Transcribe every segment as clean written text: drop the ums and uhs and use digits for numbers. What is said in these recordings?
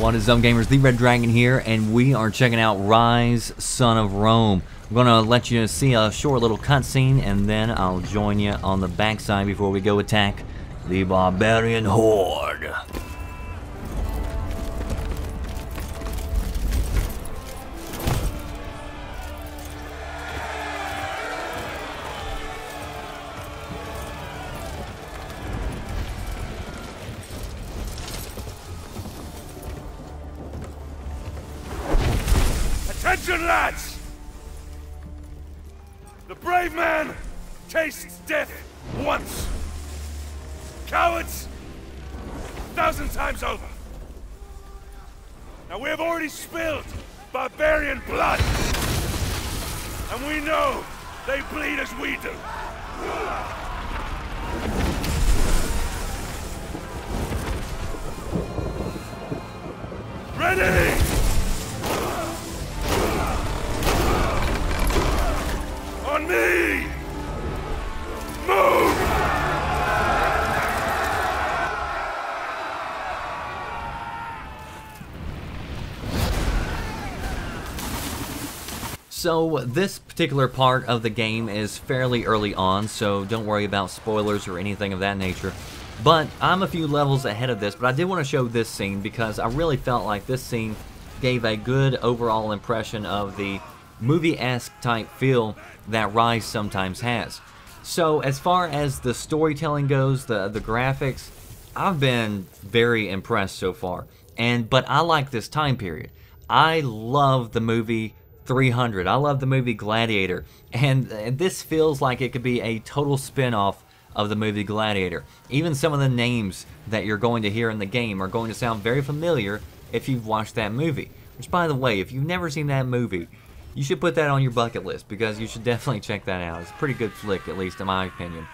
What is up, gamers? The Red Dragon here, and we are checking out Ryse, Son of Rome. I'm gonna let you see a short little cutscene, and then I'll join you on the backside before we go attack the barbarian horde. Attention, lads! The brave man tastes death once. Cowards, 1,000 times over. Now we have already spilled barbarian blood, and we know they bleed as we do. Ready! On me! Move! So this particular part of the game is fairly early on, so don't worry about spoilers or anything of that nature. But I'm a few levels ahead of this, but I did want to show this scene because I really felt like this scene gave a good overall impression of the movie-esque type feel that Ryse sometimes has. So as far as the storytelling goes, the graphics, I've been very impressed so far. But I like this time period. I love the movie 300. I love the movie Gladiator, and this feels like it could be a total spin-off of the movie Gladiator. Even some of the names that you're going to hear in the game are going to sound very familiar if you've watched that movie. Which, by the way, if you've never seen that movie, you should put that on your bucket list because you should definitely check that out. It's a pretty good flick, at least in my opinion.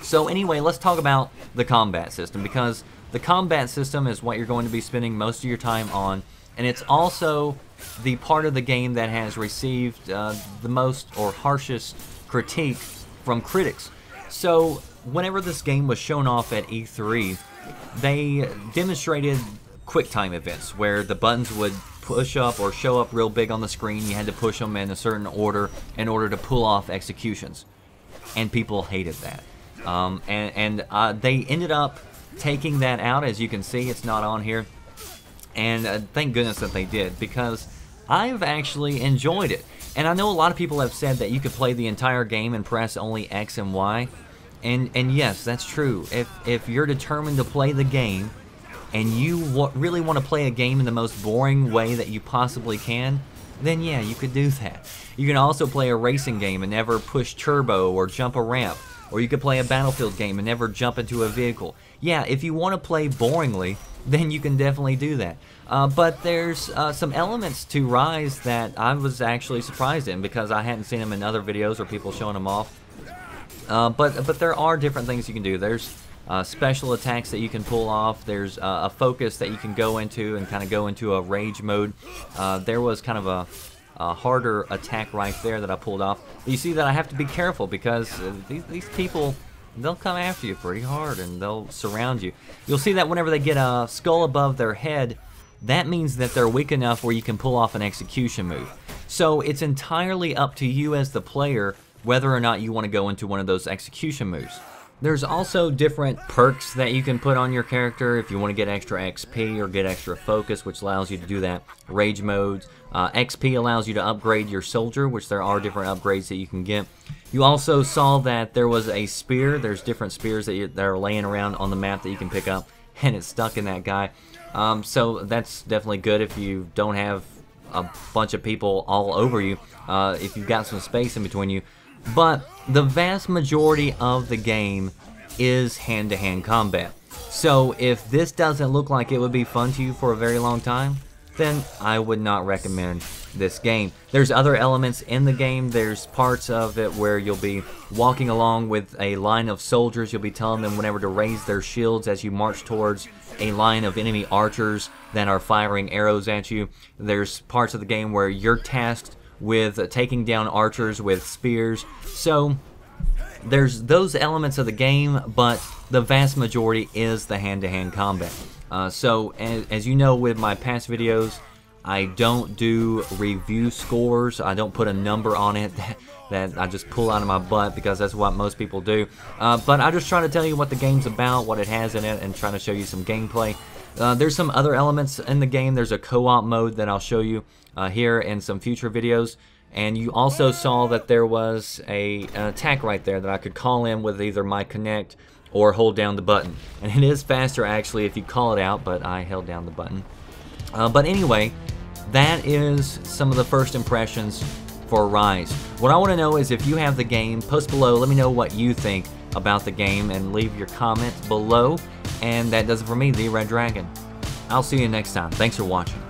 So anyway, let's talk about the combat system, because the combat system is what you're going to be spending most of your time on, and it's also the part of the game that has received the most or harshest critique from critics. So whenever this game was shown off at E3, they demonstrated QuickTime events where the buttons would push up or show up real big on the screen. You had to push them in a certain order in order to pull off executions, and people hated that. They ended up taking that out. As you can see, it's not on here, and thank goodness that they did, because I've actually enjoyed it. And I know a lot of people have said that you could play the entire game and press only X and Y, and yes, that's true. If you're determined to play the game and you really want to play a game in the most boring way that you possibly can, then yeah, you could do that. You can also play a racing game and never push turbo or jump a ramp. Or you could play a Battlefield game and never jump into a vehicle. Yeah, if you want to play boringly, then you can definitely do that. But there's some elements to Ryse that I was actually surprised in, because I hadn't seen them in other videos or people showing them off. But there are different things you can do. There's special attacks that you can pull off. There's a focus that you can go into and kind of go into a rage mode. There was kind of a harder attack right there that I pulled off. But you see that I have to be careful, because these people, they'll come after you pretty hard and they'll surround you. You'll see that whenever they get a skull above their head, that means that they're weak enough where you can pull off an execution move. So it's entirely up to you as the player whether or not you want to go into one of those execution moves. There's also different perks that you can put on your character if you want to get extra XP or get extra focus, which allows you to do that. Rage modes. XP allows you to upgrade your soldier, which there are different upgrades that you can get. You also saw that there was a spear. There's different spears that are laying around on the map that you can pick up, and it's stuck in that guy. So that's definitely good if you don't have a bunch of people all over you, if you've got some space in between you. But the vast majority of the game is hand-to-hand combat. So if this doesn't look like it would be fun to you for a very long time, then I would not recommend this game. There's other elements in the game. There's parts of it where you'll be walking along with a line of soldiers. You'll be telling them whenever to raise their shields as you march towards a line of enemy archers that are firing arrows at you. There's parts of the game where you're tasked with taking down archers with spears. So there's those elements of the game, but the vast majority is the hand-to-hand combat. So as you know with my past videos, I don't do review scores. I don't put a number on it that I just pull out of my butt, because that's what most people do. But I just try to tell you what the game's about, what it has in it, and trying to show you some gameplay. There's some other elements in the game. There's a co-op mode that I'll show you here in some future videos. And you also saw that there was an attack right there that I could call in with either my Connect or hold down the button. And it is faster actually if you call it out, but I held down the button. But anyway, that is some of the first impressions for Ryse. What I want to know is if you have the game, post below, let me know what you think about the game and leave your comments below. And that does it for me, the Red Dragon. I'll see you next time. Thanks for watching.